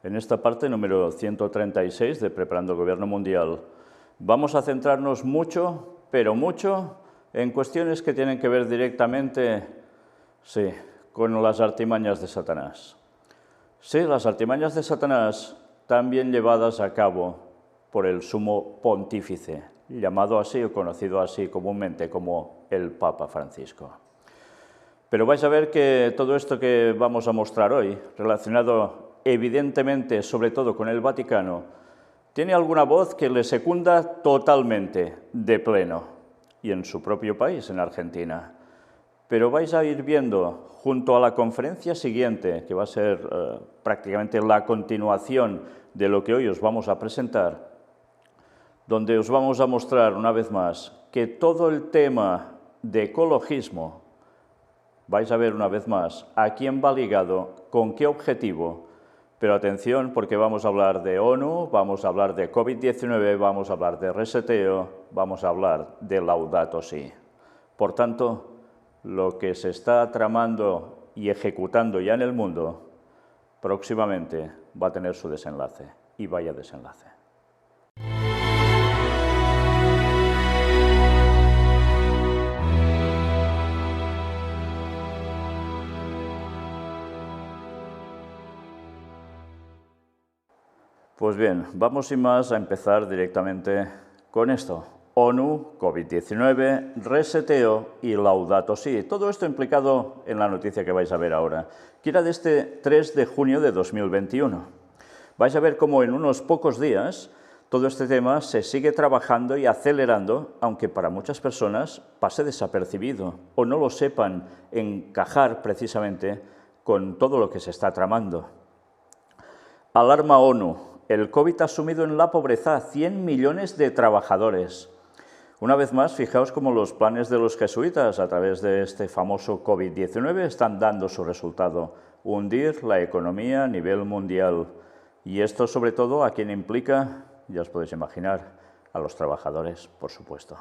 En esta parte número 136 de Preparando el Gobierno Mundial vamos a centrarnos mucho, pero mucho, en cuestiones que tienen que ver directamente, con las artimañas de Satanás. Sí, las artimañas de Satanás también llevadas a cabo por el sumo pontífice, llamado así o conocido así comúnmente como el Papa Francisco. Pero vais a ver que todo esto que vamos a mostrar hoy, relacionado evidentemente sobre todo con el Vaticano, tiene alguna voz que le secunda totalmente, de pleno, y en su propio país, en Argentina. Pero vais a ir viendo, junto a la conferencia siguiente, que va a ser prácticamente la continuación de lo que hoy os vamos a presentar, donde os vamos a mostrar una vez más que todo el tema de ecologismo, vais a ver una vez más a quién va ligado, con qué objetivo. Pero atención, porque vamos a hablar de ONU, vamos a hablar de COVID-19, vamos a hablar de reseteo, vamos a hablar de Laudato Si. Por tanto, lo que se está tramando y ejecutando ya en el mundo, próximamente va a tener su desenlace, y vaya desenlace. Pues bien, vamos sin más a empezar directamente con esto. ONU, COVID-19, reseteo y Laudato Si. Todo esto implicado en la noticia que vais a ver ahora, que era de este 3 de junio de 2021. Vais a ver cómo en unos pocos días todo este tema se sigue trabajando y acelerando, aunque para muchas personas pase desapercibido o no lo sepan encajar precisamente con todo lo que se está tramando. Alarma ONU. El COVID ha sumido en la pobreza a 100 millones de trabajadores. Una vez más, fijaos cómo los planes de los jesuitas a través de este famoso COVID-19 están dando su resultado, hundir la economía a nivel mundial. Y esto sobre todo a quien implica, ya os podéis imaginar, a los trabajadores, por supuesto.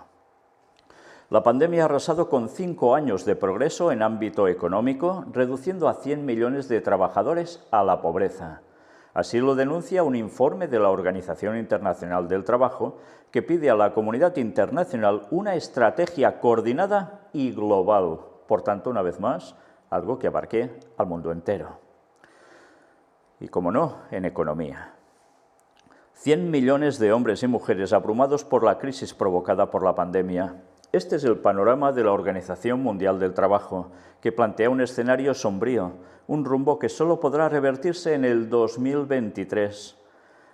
La pandemia ha arrasado con 5 años de progreso en ámbito económico, reduciendo a 100 millones de trabajadores a la pobreza. Así lo denuncia un informe de la Organización Internacional del Trabajo que pide a la comunidad internacional una estrategia coordinada y global. Por tanto, una vez más, algo que abarque al mundo entero. Y, como no, en economía. 100 millones de hombres y mujeres abrumados por la crisis provocada por la pandemia. Este es el panorama de la Organización Mundial del Trabajo, que plantea un escenario sombrío, un rumbo que solo podrá revertirse en el 2023.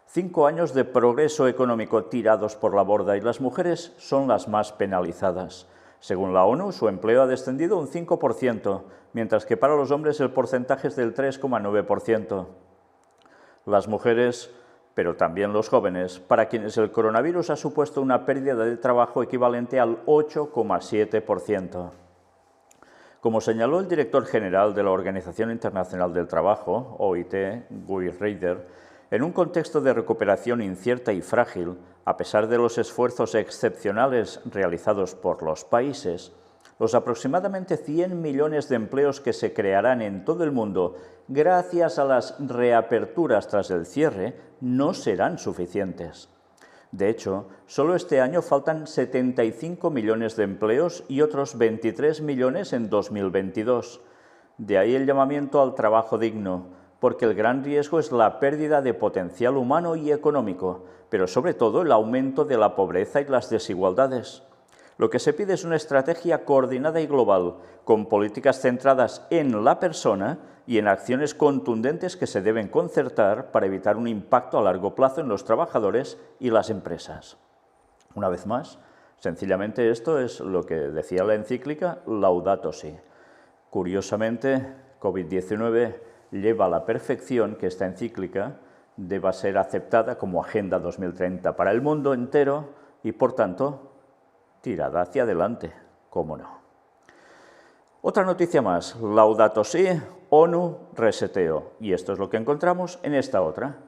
5 años de progreso económico tirados por la borda y las mujeres son las más penalizadas. Según la ONU, su empleo ha descendido un 5%, mientras que para los hombres el porcentaje es del 3,9%. Las mujeres, pero también los jóvenes, para quienes el coronavirus ha supuesto una pérdida de trabajo equivalente al 8,7%. Como señaló el director general de la Organización Internacional del Trabajo, OIT, Guy Ryder, en un contexto de recuperación incierta y frágil, a pesar de los esfuerzos excepcionales realizados por los países, los aproximadamente 100 millones de empleos que se crearán en todo el mundo gracias a las reaperturas tras el cierre no serán suficientes. De hecho, solo este año faltan 75 millones de empleos y otros 23 millones en 2022. De ahí el llamamiento al trabajo digno, porque el gran riesgo es la pérdida de potencial humano y económico, pero sobre todo el aumento de la pobreza y las desigualdades. Lo que se pide es una estrategia coordinada y global, con políticas centradas en la persona y en acciones contundentes que se deben concertar para evitar un impacto a largo plazo en los trabajadores y las empresas. Una vez más, sencillamente esto es lo que decía la encíclica Laudato Si. Curiosamente, COVID-19 lleva a la perfección que esta encíclica deba ser aceptada como Agenda 2030 para el mundo entero y, por tanto, tirada hacia adelante, cómo no. Otra noticia más, Laudato Si, ONU, reseteo. Y esto es lo que encontramos en esta otra,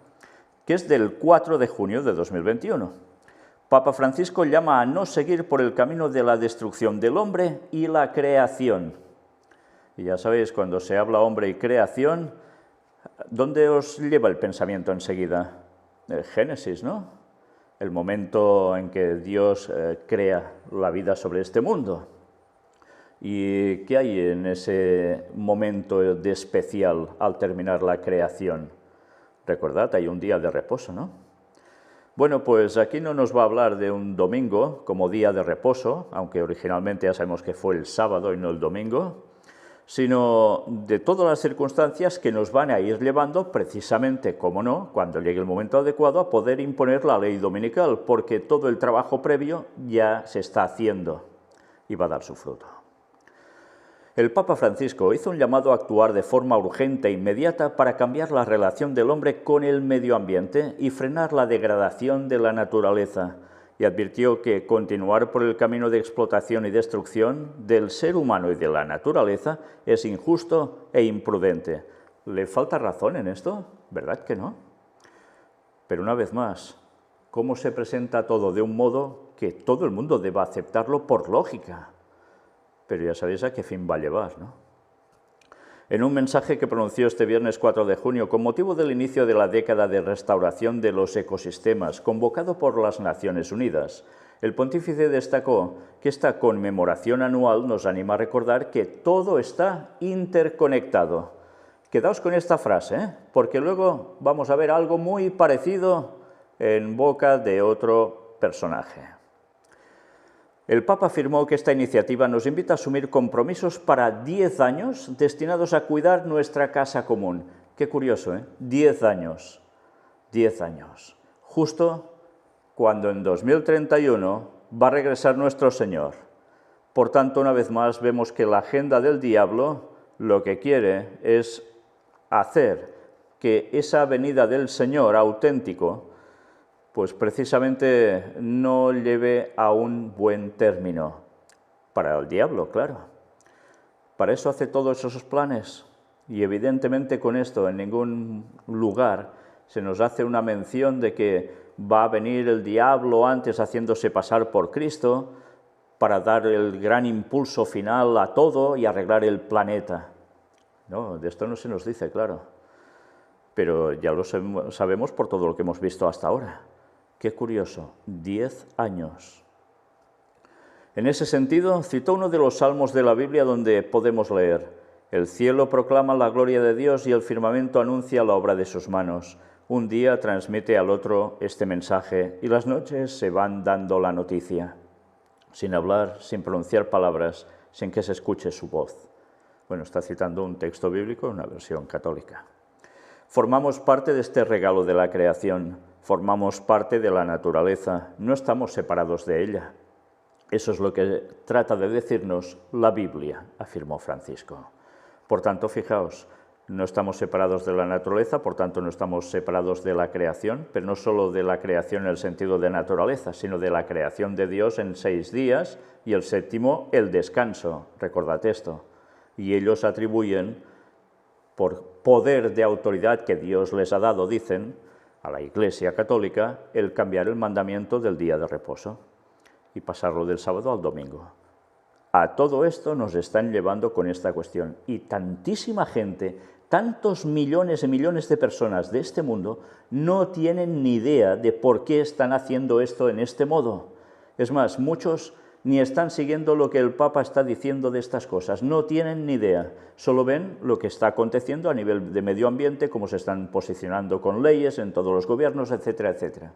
que es del 4 de junio de 2021. Papa Francisco llama a no seguir por el camino de la destrucción del hombre y la creación. Y ya sabéis, cuando se habla hombre y creación, ¿Dónde os lleva el pensamiento enseguida? El Génesis, ¿no? El momento en que Dios crea la vida sobre este mundo. ¿Y qué hay en ese momento de especial al terminar la creación? Recordad, hay un día de reposo, ¿no? Bueno, pues aquí no nos va a hablar de un domingo como día de reposo, aunque originalmente ya sabemos que fue el sábado y no el domingo, sino de todas las circunstancias que nos van a ir llevando precisamente, como no, cuando llegue el momento adecuado, a poder imponer la ley dominical, porque todo el trabajo previo ya se está haciendo y va a dar su fruto. El Papa Francisco hizo un llamado a actuar de forma urgente e inmediata para cambiar la relación del hombre con el medio ambiente y frenar la degradación de la naturaleza, y advirtió que continuar por el camino de explotación y destrucción del ser humano y de la naturaleza es injusto e imprudente. ¿Le falta razón en esto? ¿Verdad que no? Pero una vez más, ¿cómo se presenta todo de un modo que todo el mundo deba aceptarlo por lógica? Pero ya sabéis a qué fin va a llevar, ¿no? En un mensaje que pronunció este viernes 4 de junio con motivo del inicio de la década de restauración de los ecosistemas, convocado por las Naciones Unidas, el pontífice destacó que esta conmemoración anual nos anima a recordar que todo está interconectado. Quedaos con esta frase, porque luego vamos a ver algo muy parecido en boca de otro personaje. El Papa afirmó que esta iniciativa nos invita a asumir compromisos para 10 años destinados a cuidar nuestra casa común. Qué curioso, ¿eh? 10 años. 10 años. Justo cuando en 2031 va a regresar nuestro Señor. Por tanto, una vez más, vemos que la agenda del diablo lo que quiere es hacer que esa venida del Señor auténtico pues precisamente no lleve a un buen término. Para el diablo, claro. Para eso hace todos esos planes. Y evidentemente con esto en ningún lugar se nos hace una mención de que va a venir el diablo antes haciéndose pasar por Cristo para dar el gran impulso final a todo y arreglar el planeta. No, de esto no se nos dice, claro. Pero ya lo sabemos por todo lo que hemos visto hasta ahora. Qué curioso, 10 años. En ese sentido, citó uno de los salmos de la Biblia donde podemos leer: el cielo proclama la gloria de Dios y el firmamento anuncia la obra de sus manos. Un día transmite al otro este mensaje y las noches se van dando la noticia, sin hablar, sin pronunciar palabras, sin que se escuche su voz. Bueno, está citando un texto bíblico en una versión católica. Formamos parte de este regalo de la creación. Formamos parte de la naturaleza, no estamos separados de ella. Eso es lo que trata de decirnos la Biblia, afirmó Francisco. Por tanto, fijaos, no estamos separados de la naturaleza, por tanto no estamos separados de la creación, pero no solo de la creación en el sentido de naturaleza, sino de la creación de Dios en 6 días y el séptimo el descanso, recordad esto. Y ellos atribuyen, por poder de autoridad que Dios les ha dado, dicen, a la Iglesia Católica, el cambiar el mandamiento del día de reposo y pasarlo del sábado al domingo. A todo esto nos están llevando con esta cuestión. Y tantísima gente, tantos millones y millones de personas de este mundo no tienen ni idea de por qué están haciendo esto en este modo. Es más, muchos ni están siguiendo lo que el Papa está diciendo de estas cosas, no tienen ni idea, solo ven lo que está aconteciendo a nivel de medio ambiente, cómo se están posicionando con leyes en todos los gobiernos, etcétera, etcétera.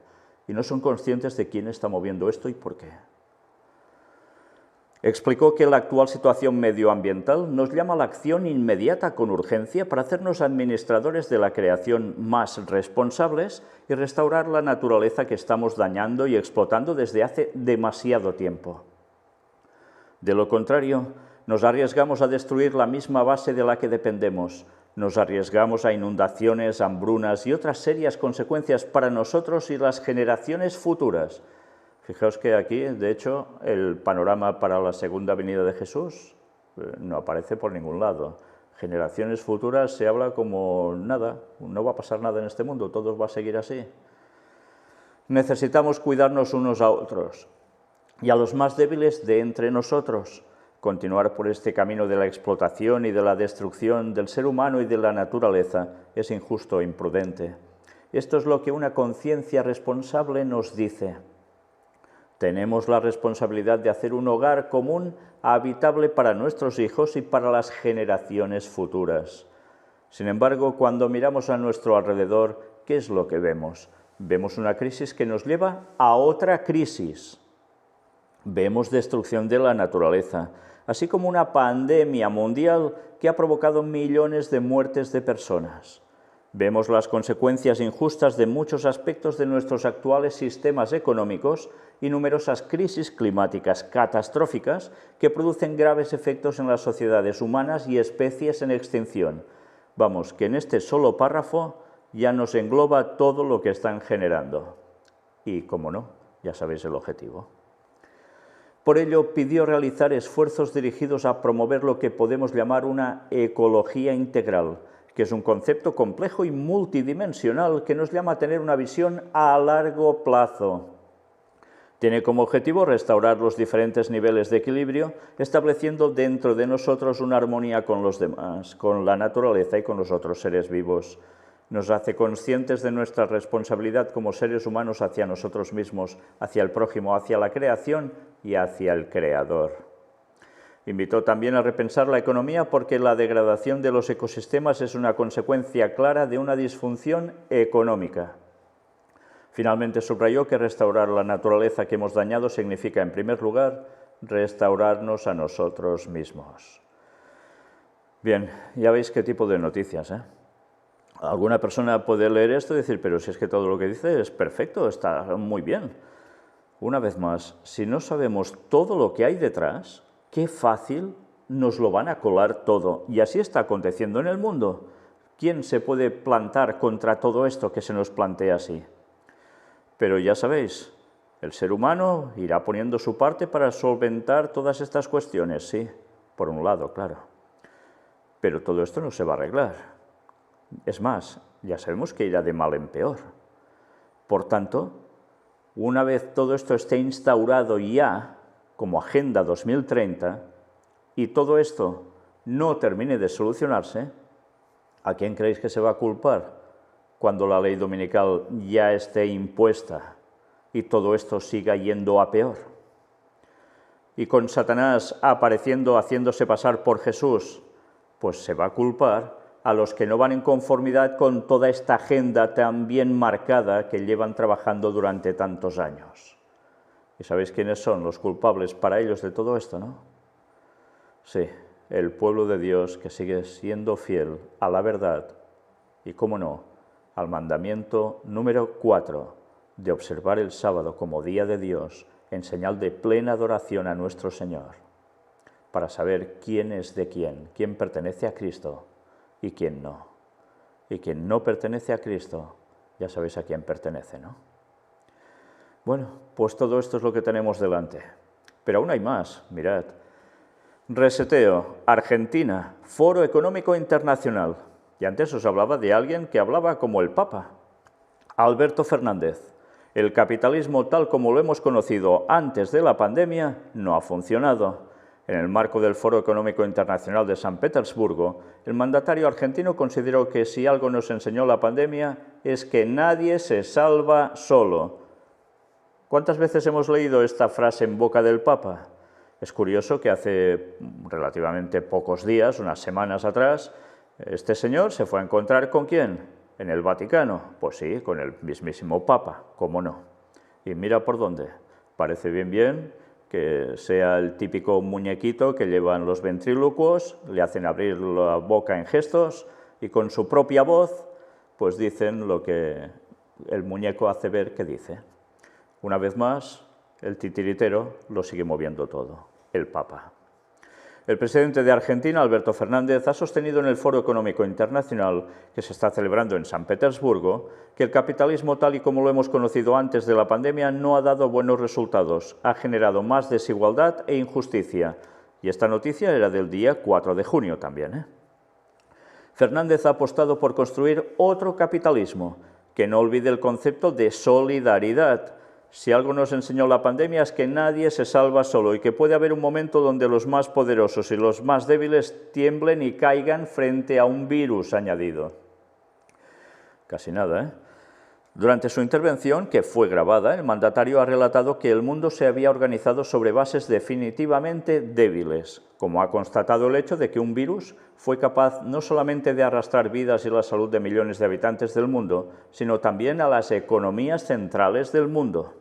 Y no son conscientes de quién está moviendo esto y por qué. Explicó que la actual situación medioambiental nos llama a la acción inmediata con urgencia para hacernos administradores de la creación más responsables y restaurar la naturaleza que estamos dañando y explotando desde hace demasiado tiempo. De lo contrario, nos arriesgamos a destruir la misma base de la que dependemos. Nos arriesgamos a inundaciones, hambrunas y otras serias consecuencias para nosotros y las generaciones futuras. Fijaos que aquí, de hecho, el panorama para la segunda venida de Jesús no aparece por ningún lado. Generaciones futuras se habla como nada, no va a pasar nada en este mundo, todo va a seguir así. Necesitamos cuidarnos unos a otros y a los más débiles de entre nosotros, continuar por este camino de la explotación y de la destrucción del ser humano y de la naturaleza es injusto e imprudente. Esto es lo que una conciencia responsable nos dice. Tenemos la responsabilidad de hacer un hogar común habitable para nuestros hijos y para las generaciones futuras. Sin embargo, cuando miramos a nuestro alrededor, ¿qué es lo que vemos? Vemos una crisis que nos lleva a otra crisis. Vemos destrucción de la naturaleza, así como una pandemia mundial que ha provocado millones de muertes de personas. Vemos las consecuencias injustas de muchos aspectos de nuestros actuales sistemas económicos y numerosas crisis climáticas catastróficas que producen graves efectos en las sociedades humanas y especies en extinción. Vamos, que en este solo párrafo ya nos engloba todo lo que están generando. Y, como no, ya sabéis el objetivo. Por ello, pidió realizar esfuerzos dirigidos a promover lo que podemos llamar una ecología integral, que es un concepto complejo y multidimensional que nos llama a tener una visión a largo plazo. Tiene como objetivo restaurar los diferentes niveles de equilibrio, estableciendo dentro de nosotros una armonía con los demás, con la naturaleza y con los otros seres vivos. Nos hace conscientes de nuestra responsabilidad como seres humanos hacia nosotros mismos, hacia el prójimo, hacia la creación y hacia el Creador. Invitó también a repensar la economía porque la degradación de los ecosistemas es una consecuencia clara de una disfunción económica. Finalmente subrayó que restaurar la naturaleza que hemos dañado significa, en primer lugar, restaurarnos a nosotros mismos. Bien, ya veis qué tipo de noticias, ¿eh? Alguna persona puede leer esto y decir, pero si es que todo lo que dice es perfecto, está muy bien. Una vez más, si no sabemos todo lo que hay detrás, qué fácil nos lo van a colar todo. Y así está aconteciendo en el mundo. ¿Quién se puede plantar contra todo esto que se nos plantea así? Pero ya sabéis, el ser humano irá poniendo su parte para solventar todas estas cuestiones, sí, por un lado, claro. Pero todo esto no se va a arreglar. Es más, ya sabemos que irá de mal en peor. Por tanto, una vez todo esto esté instaurado ya como Agenda 2030 y todo esto no termine de solucionarse, ¿a quién creéis que se va a culpar cuando la ley dominical ya esté impuesta y todo esto siga yendo a peor? Y con Satanás apareciendo, haciéndose pasar por Jesús, pues se va a culpar a los que no van en conformidad con toda esta agenda tan bien marcada que llevan trabajando durante tantos años. ¿Y sabéis quiénes son los culpables para ellos de todo esto, no? Sí, el pueblo de Dios que sigue siendo fiel a la verdad y, cómo no, al mandamiento número 4 de observar el sábado como día de Dios en señal de plena adoración a nuestro Señor, para saber quién es de quién pertenece a Cristo y quién no. Y quien no pertenece a Cristo, ya sabéis a quién pertenece, ¿no? Bueno, pues todo esto es lo que tenemos delante. Pero aún hay más, mirad. Reseteo, Argentina, Foro Económico Internacional. Y antes os hablaba de alguien que hablaba como el Papa, Alberto Fernández. El capitalismo tal como lo hemos conocido antes de la pandemia no ha funcionado. En el marco del Foro Económico Internacional de San Petersburgo, el mandatario argentino consideró que si algo nos enseñó la pandemia es que nadie se salva solo. ¿Cuántas veces hemos leído esta frase en boca del Papa? Es curioso que hace relativamente pocos días, unas semanas atrás, este señor se fue a encontrar ¿con quién? ¿En el Vaticano? Pues sí, con el mismísimo Papa, ¿cómo no? Y mira por dónde. Parece bien que sea el típico muñequito que llevan los ventrílocuos, le hacen abrir la boca en gestos y con su propia voz pues dicen lo que el muñeco hace ver que dice. Una vez más, el titiritero lo sigue moviendo todo, el Papa. El presidente de Argentina, Alberto Fernández, ha sostenido en el Foro Económico Internacional que se está celebrando en San Petersburgo que el capitalismo tal y como lo hemos conocido antes de la pandemia no ha dado buenos resultados, ha generado más desigualdad e injusticia. Y esta noticia era del día 4 de junio también, Fernández ha apostado por construir otro capitalismo que no olvide el concepto de solidaridad, Si algo nos enseñó la pandemia es que nadie se salva solo y que puede haber un momento donde los más poderosos y los más débiles tiemblen y caigan frente a un virus añadido. Casi nada, ¿eh? Durante su intervención, que fue grabada, el mandatario ha relatado que el mundo se había organizado sobre bases definitivamente débiles, como ha constatado el hecho de que un virus fue capaz no solamente de arrastrar vidas y la salud de millones de habitantes del mundo, sino también a las economías centrales del mundo.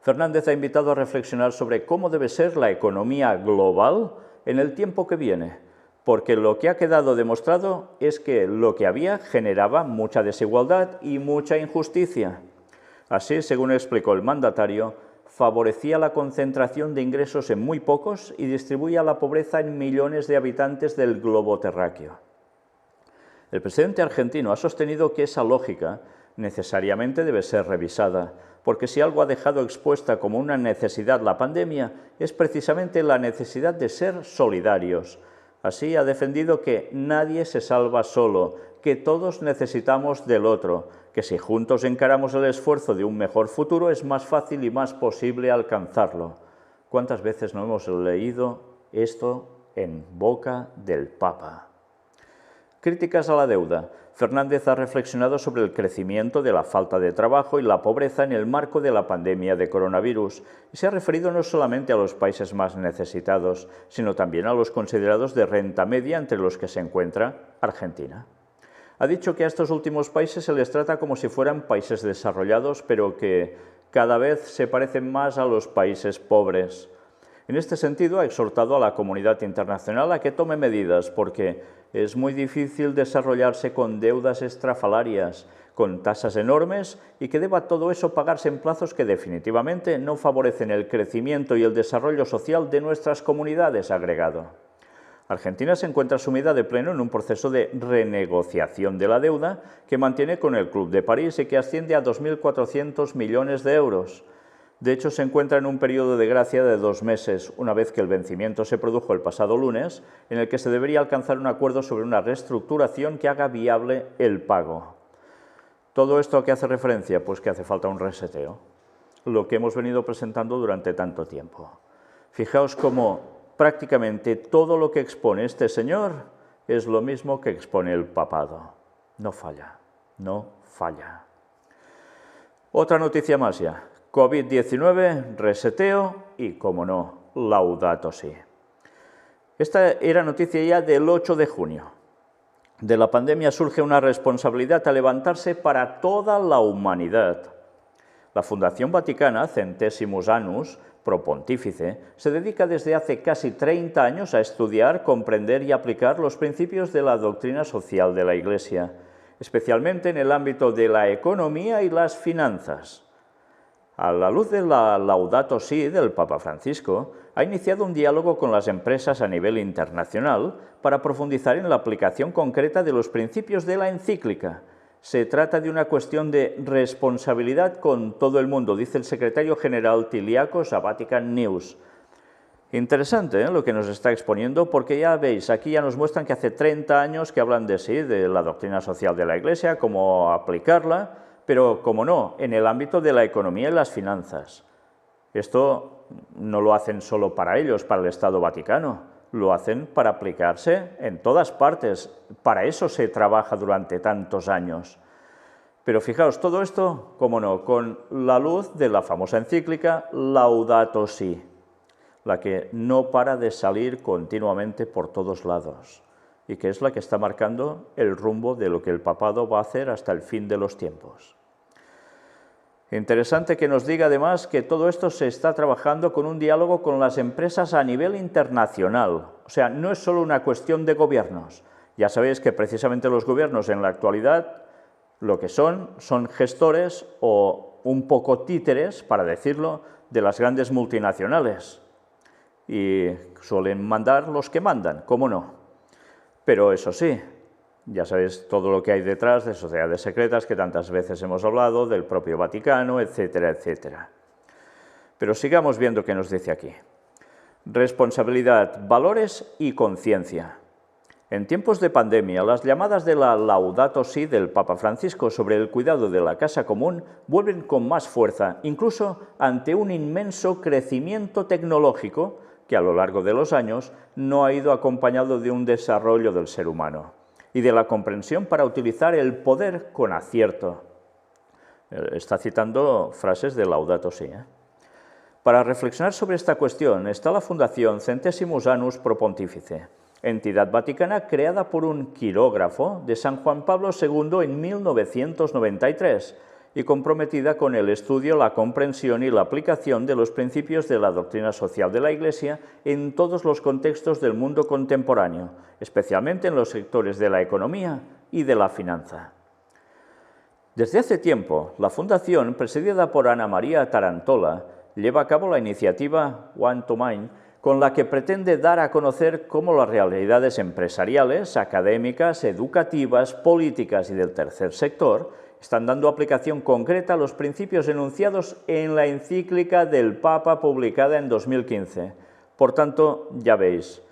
Fernández ha invitado a reflexionar sobre cómo debe ser la economía global en el tiempo que viene, porque lo que ha quedado demostrado es que lo que había generaba mucha desigualdad y mucha injusticia. Así, según explicó el mandatario, favorecía la concentración de ingresos en muy pocos y distribuía la pobreza en millones de habitantes del globo terráqueo. El presidente argentino ha sostenido que esa lógica necesariamente debe ser revisada, porque si algo ha dejado expuesta como una necesidad la pandemia, es precisamente la necesidad de ser solidarios. Así ha defendido que nadie se salva solo, que todos necesitamos del otro, que si juntos encaramos el esfuerzo de un mejor futuro es más fácil y más posible alcanzarlo. ¿Cuántas veces no hemos leído esto en boca del Papa? Críticas a la deuda. Fernández ha reflexionado sobre el crecimiento de la falta de trabajo y la pobreza en el marco de la pandemia de coronavirus y se ha referido no solamente a los países más necesitados, sino también a los considerados de renta media, entre los que se encuentra Argentina. Ha dicho que a estos últimos países se les trata como si fueran países desarrollados, pero que cada vez se parecen más a los países pobres. En este sentido, ha exhortado a la comunidad internacional a que tome medidas, porque es muy difícil desarrollarse con deudas estrafalarias, con tasas enormes y que deba todo eso pagarse en plazos que definitivamente no favorecen el crecimiento y el desarrollo social de nuestras comunidades, ha agregado. Argentina se encuentra sumida de pleno en un proceso de renegociación de la deuda que mantiene con el Club de París y que asciende a 2.400 millones de euros. De hecho, se encuentra en un periodo de gracia de 2 meses, una vez que el vencimiento se produjo el pasado lunes, en el que se debería alcanzar un acuerdo sobre una reestructuración que haga viable el pago. ¿Todo esto a qué hace referencia? Pues que hace falta un reseteo, lo que hemos venido presentando durante tanto tiempo. Fijaos cómo prácticamente todo lo que expone este señor es lo mismo que expone el papado. No falla, no falla. Otra noticia más ya. COVID-19, reseteo y, como no, Laudato Si. Esta era noticia ya del 8 de junio. De la pandemia surge una responsabilidad a levantarse para toda la humanidad. La Fundación Vaticana, Centesimus Annus, Pro Pontífice, se dedica desde hace casi 30 años a estudiar, comprender y aplicar los principios de la doctrina social de la Iglesia, especialmente en el ámbito de la economía y las finanzas. A la luz de la Laudato Si del Papa Francisco, ha iniciado un diálogo con las empresas a nivel internacional para profundizar en la aplicación concreta de los principios de la encíclica. Se trata de una cuestión de responsabilidad con todo el mundo, dice el secretario general Tiliakos a Vatican News. Interesante, lo que nos está exponiendo, porque ya veis, aquí ya nos muestran que hace 30 años que hablan de sí, de la doctrina social de la Iglesia, cómo aplicarla, pero, como no, en el ámbito de la economía y las finanzas. Esto no lo hacen solo para ellos, para el Estado Vaticano, lo hacen para aplicarse en todas partes. Para eso se trabaja durante tantos años. Pero fijaos, todo esto, como no, con la luz de la famosa encíclica Laudato Si, la que no para de salir continuamente por todos lados y que es la que está marcando el rumbo de lo que el papado va a hacer hasta el fin de los tiempos. Interesante que nos diga además que todo esto se está trabajando con un diálogo con las empresas a nivel internacional. O sea, no es solo una cuestión de gobiernos. Ya sabéis que precisamente los gobiernos en la actualidad lo que son gestores o un poco títeres, para decirlo, de las grandes multinacionales. Y suelen mandar los que mandan, ¿cómo no? Pero eso sí, ya sabéis todo lo que hay detrás de sociedades secretas que tantas veces hemos hablado, del propio Vaticano, etcétera, etcétera. Pero sigamos viendo qué nos dice aquí. Responsabilidad, valores y conciencia. En tiempos de pandemia, las llamadas de la Laudato Si del Papa Francisco sobre el cuidado de la casa común vuelven con más fuerza, incluso ante un inmenso crecimiento tecnológico que a lo largo de los años no ha ido acompañado de un desarrollo del ser humano y de la comprensión para utilizar el poder con acierto. Está citando frases de Laudato Si. Para reflexionar sobre esta cuestión está la Fundación Centesimus Annus Pro Pontifice, entidad vaticana creada por un quirógrafo de San Juan Pablo II en 1993 y comprometida con el estudio, la comprensión y la aplicación de los principios de la doctrina social de la Iglesia en todos los contextos del mundo contemporáneo, especialmente en los sectores de la economía y de la finanza. Desde hace tiempo, la Fundación, presidida por Ana María Tarantola, lleva a cabo la iniciativa One to Mine, con la que pretende dar a conocer cómo las realidades empresariales, académicas, educativas, políticas y del tercer sector están dando aplicación concreta a los principios enunciados en la encíclica del Papa publicada en 2015. Por tanto, ya veis,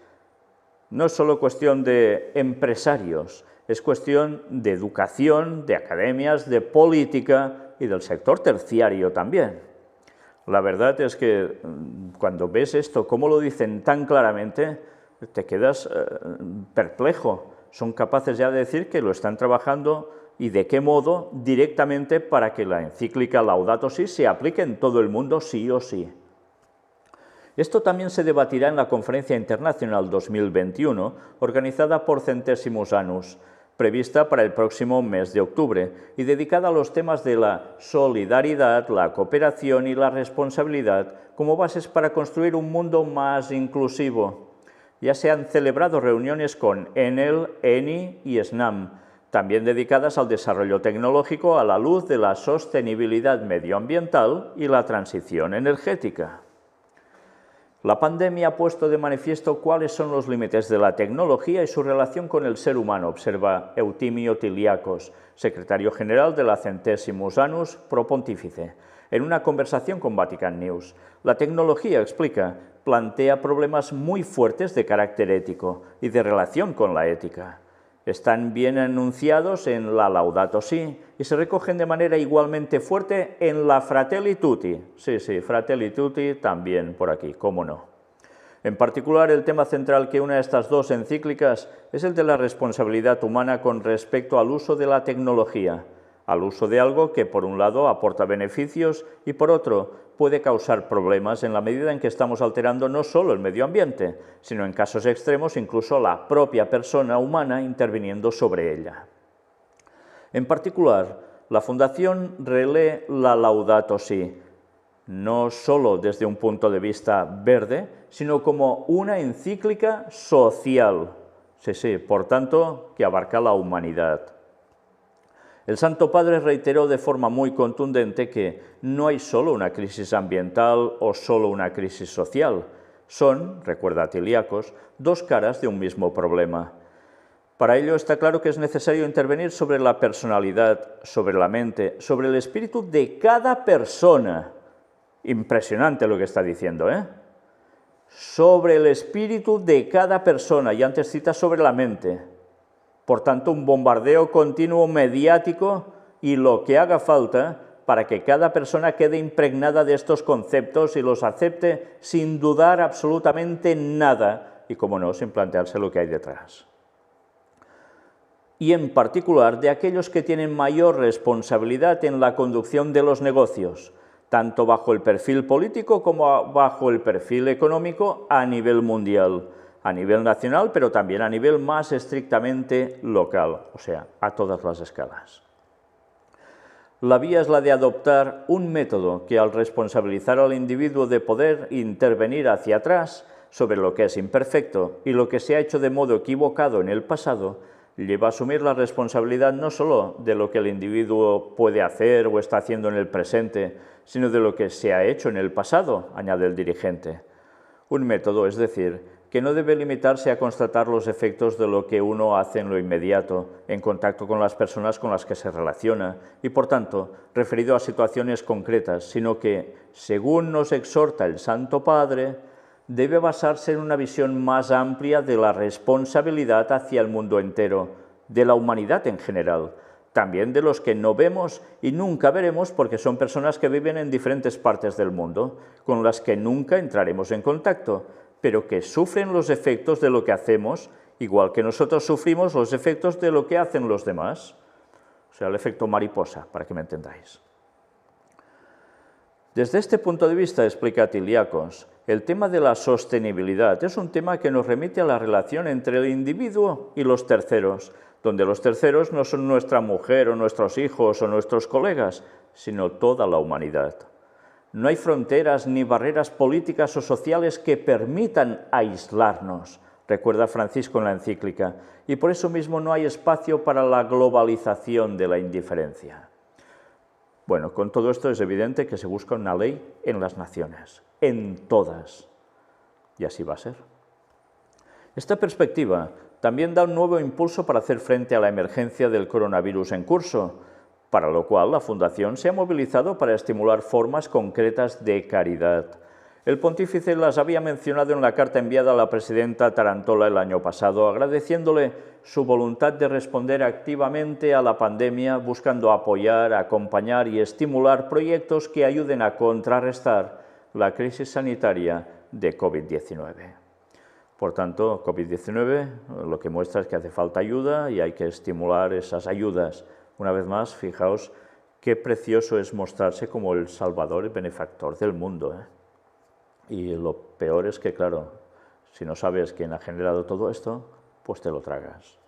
no es solo cuestión de empresarios, es cuestión de educación, de academias, de política y del sector terciario también. La verdad es que cuando ves esto, cómo lo dicen tan claramente, te quedas perplejo. Son capaces ya de decir que lo están trabajando y de qué modo directamente para que la encíclica Laudato Si se aplique en todo el mundo sí o sí. Esto también se debatirá en la Conferencia Internacional 2021, organizada por Centesimus Annus, prevista para el próximo mes de octubre y dedicada a los temas de la solidaridad, la cooperación y la responsabilidad como bases para construir un mundo más inclusivo. Ya se han celebrado reuniones con Enel, Eni y SNAM, también dedicadas al desarrollo tecnológico a la luz de la sostenibilidad medioambiental y la transición energética. La pandemia ha puesto de manifiesto cuáles son los límites de la tecnología y su relación con el ser humano, observa Eutimio Tiliakos, secretario general de la Centesimus Annus Pro Pontifice, en una conversación con Vatican News. La tecnología, explica, plantea problemas muy fuertes de carácter ético y de relación con la ética. Están bien enunciados en la Laudato Si y se recogen de manera igualmente fuerte en la Fratelli Tutti. Sí, Fratelli Tutti también por aquí, cómo no. En particular, el tema central que une a estas dos encíclicas es el de la responsabilidad humana con respecto al uso de la tecnología, al uso de algo que, por un lado, aporta beneficios y, por otro, puede causar problemas en la medida en que estamos alterando no solo el medio ambiente, sino en casos extremos incluso la propia persona humana interviniendo sobre ella. En particular, la Fundación relee la Laudato Si, no solo desde un punto de vista verde, sino como una encíclica social, por tanto, que abarca la humanidad. El Santo Padre reiteró de forma muy contundente que no hay solo una crisis ambiental o solo una crisis social. Son, recuerda Tiliakos, dos caras de un mismo problema. Para ello está claro que es necesario intervenir sobre la personalidad, sobre la mente, sobre el espíritu de cada persona. Impresionante lo que está diciendo, ¿eh? Sobre el espíritu de cada persona, y antes cita sobre la mente. Por tanto, un bombardeo continuo mediático y lo que haga falta para que cada persona quede impregnada de estos conceptos y los acepte sin dudar absolutamente nada y, como no, sin plantearse lo que hay detrás. Y en particular de aquellos que tienen mayor responsabilidad en la conducción de los negocios, tanto bajo el perfil político como bajo el perfil económico a nivel mundial, a nivel nacional, pero también a nivel más estrictamente local, o sea, a todas las escalas. La vía es la de adoptar un método que, al responsabilizar al individuo de poder intervenir hacia atrás sobre lo que es imperfecto y lo que se ha hecho de modo equivocado en el pasado, lleva a asumir la responsabilidad no solo de lo que el individuo puede hacer o está haciendo en el presente, sino de lo que se ha hecho en el pasado, añade el dirigente. Un método, es decir, que no debe limitarse a constatar los efectos de lo que uno hace en lo inmediato, en contacto con las personas con las que se relaciona, y por tanto, referido a situaciones concretas, sino que, según nos exhorta el Santo Padre, debe basarse en una visión más amplia de la responsabilidad hacia el mundo entero, de la humanidad en general, también de los que no vemos y nunca veremos porque son personas que viven en diferentes partes del mundo, con las que nunca entraremos en contacto, pero que sufren los efectos de lo que hacemos, igual que nosotros sufrimos los efectos de lo que hacen los demás. O sea, el efecto mariposa, para que me entendáis. Desde este punto de vista, explica Tiliakos, el tema de la sostenibilidad es un tema que nos remite a la relación entre el individuo y los terceros, donde los terceros no son nuestra mujer o nuestros hijos o nuestros colegas, sino toda la humanidad. No hay fronteras ni barreras políticas o sociales que permitan aislarnos, recuerda Francisco en la encíclica, y por eso mismo no hay espacio para la globalización de la indiferencia. Bueno, con todo esto es evidente que se busca una ley en las naciones, en todas, y así va a ser. Esta perspectiva también da un nuevo impulso para hacer frente a la emergencia del coronavirus en curso, para lo cual la Fundación se ha movilizado para estimular formas concretas de caridad. El pontífice las había mencionado en la carta enviada a la presidenta Tarantola el año pasado, agradeciéndole su voluntad de responder activamente a la pandemia, buscando apoyar, acompañar y estimular proyectos que ayuden a contrarrestar la crisis sanitaria de COVID-19. Por tanto, COVID-19 lo que muestra es que hace falta ayuda y hay que estimular esas ayudas. Una vez más, fijaos qué precioso es mostrarse como el salvador y benefactor del mundo, ¿eh? Y lo peor es que, claro, si no sabes quién ha generado todo esto, pues te lo tragas.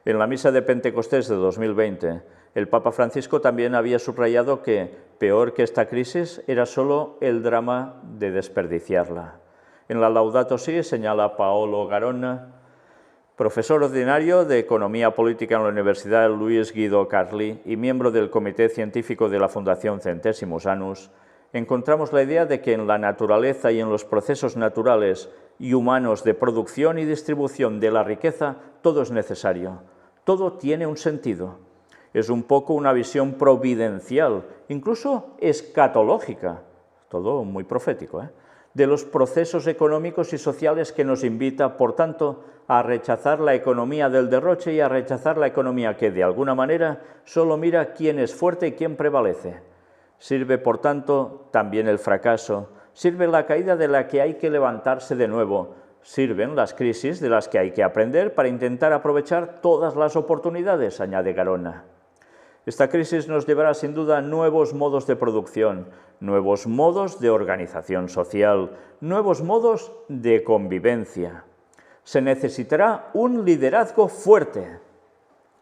En la misa de Pentecostés de 2020, el Papa Francisco también había subrayado que peor que esta crisis era solo el drama de desperdiciarla. En la Laudato Si señala Paolo Garona, profesor ordinario de Economía Política en la Universidad Luis Guido Carli y miembro del Comité Científico de la Fundación Centesimus Annus, encontramos la idea de que en la naturaleza y en los procesos naturales y humanos de producción y distribución de la riqueza todo es necesario, todo tiene un sentido. Es un poco una visión providencial, incluso escatológica, todo muy profético, de los procesos económicos y sociales que nos invita, por tanto, a rechazar la economía del derroche y a rechazar la economía que, de alguna manera, solo mira quién es fuerte y quién prevalece. Sirve, por tanto, también el fracaso, sirve la caída de la que hay que levantarse de nuevo, sirven las crisis de las que hay que aprender para intentar aprovechar todas las oportunidades, añade Garona. Esta crisis nos llevará sin duda a nuevos modos de producción, nuevos modos de organización social, nuevos modos de convivencia. Se necesitará un liderazgo fuerte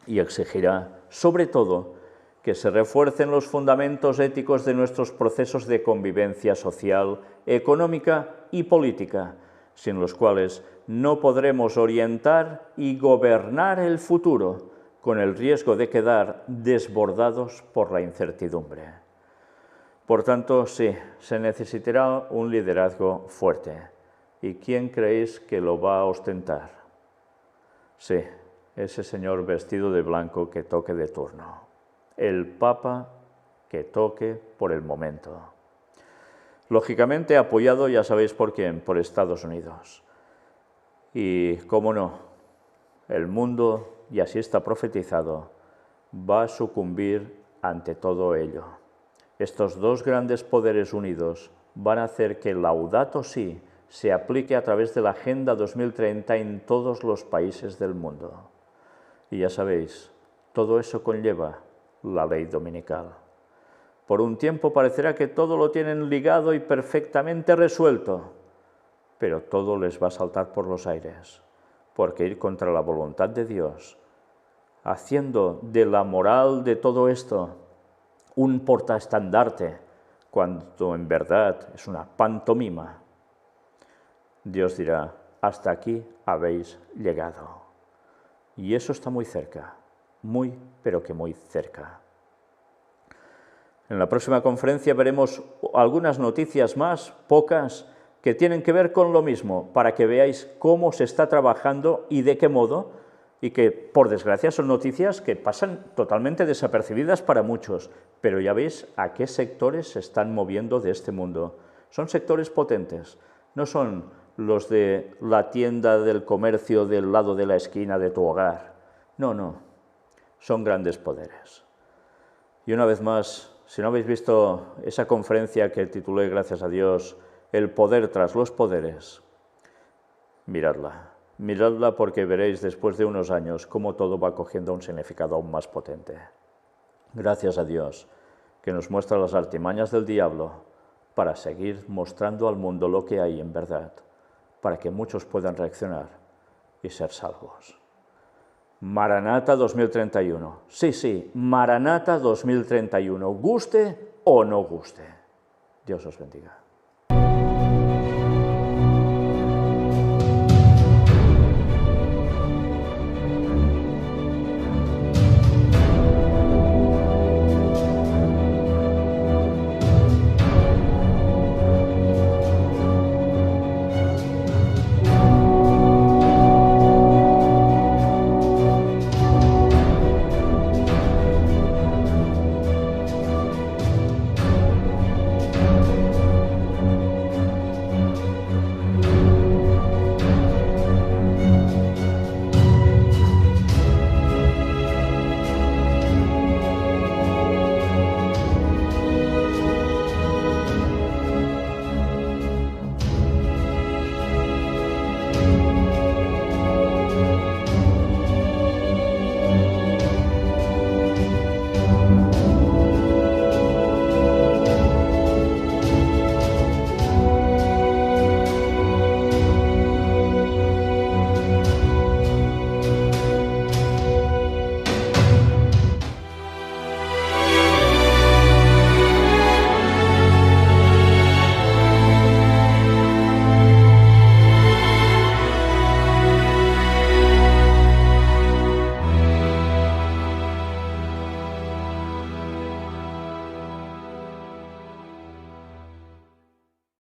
y exigirá, sobre todo, que se refuercen los fundamentos éticos de nuestros procesos de convivencia social, económica y política, sin los cuales no podremos orientar y gobernar el futuro, con el riesgo de quedar desbordados por la incertidumbre. Por tanto, sí, se necesitará un liderazgo fuerte. ¿Y quién creéis que lo va a ostentar? Sí, ese señor vestido de blanco que toque de turno. El Papa que toque por el momento. Lógicamente apoyado, ya sabéis por quién, por Estados Unidos. Y, cómo no, el mundo, y así está profetizado, va a sucumbir ante todo ello. Estos dos grandes poderes unidos van a hacer que Laudato Si se aplique a través de la Agenda 2030 en todos los países del mundo. Y ya sabéis, todo eso conlleva la ley dominical. Por un tiempo parecerá que todo lo tienen ligado y perfectamente resuelto, pero todo les va a saltar por los aires, porque ir contra la voluntad de Dios, haciendo de la moral de todo esto un portaestandarte, cuando en verdad es una pantomima, Dios dirá, hasta aquí habéis llegado. Y eso está muy cerca, muy, pero que muy cerca. En la próxima conferencia veremos algunas noticias más, pocas, que tienen que ver con lo mismo, para que veáis cómo se está trabajando y de qué modo, y que, por desgracia, son noticias que pasan totalmente desapercibidas para muchos, pero ya veis a qué sectores se están moviendo de este mundo. Son sectores potentes, No son los de la tienda del comercio del lado de la esquina de tu hogar. No, no, son grandes poderes. Y una vez más, si no habéis visto esa conferencia que titulé, gracias a Dios, El poder tras los poderes, miradla. Miradla porque veréis después de unos años cómo todo va cogiendo un significado aún más potente. Gracias a Dios que nos muestra las artimañas del diablo para seguir mostrando al mundo lo que hay en verdad, para que muchos puedan reaccionar y ser salvos. Maranata 2031. Sí, Maranata 2031. Guste o no guste. Dios os bendiga.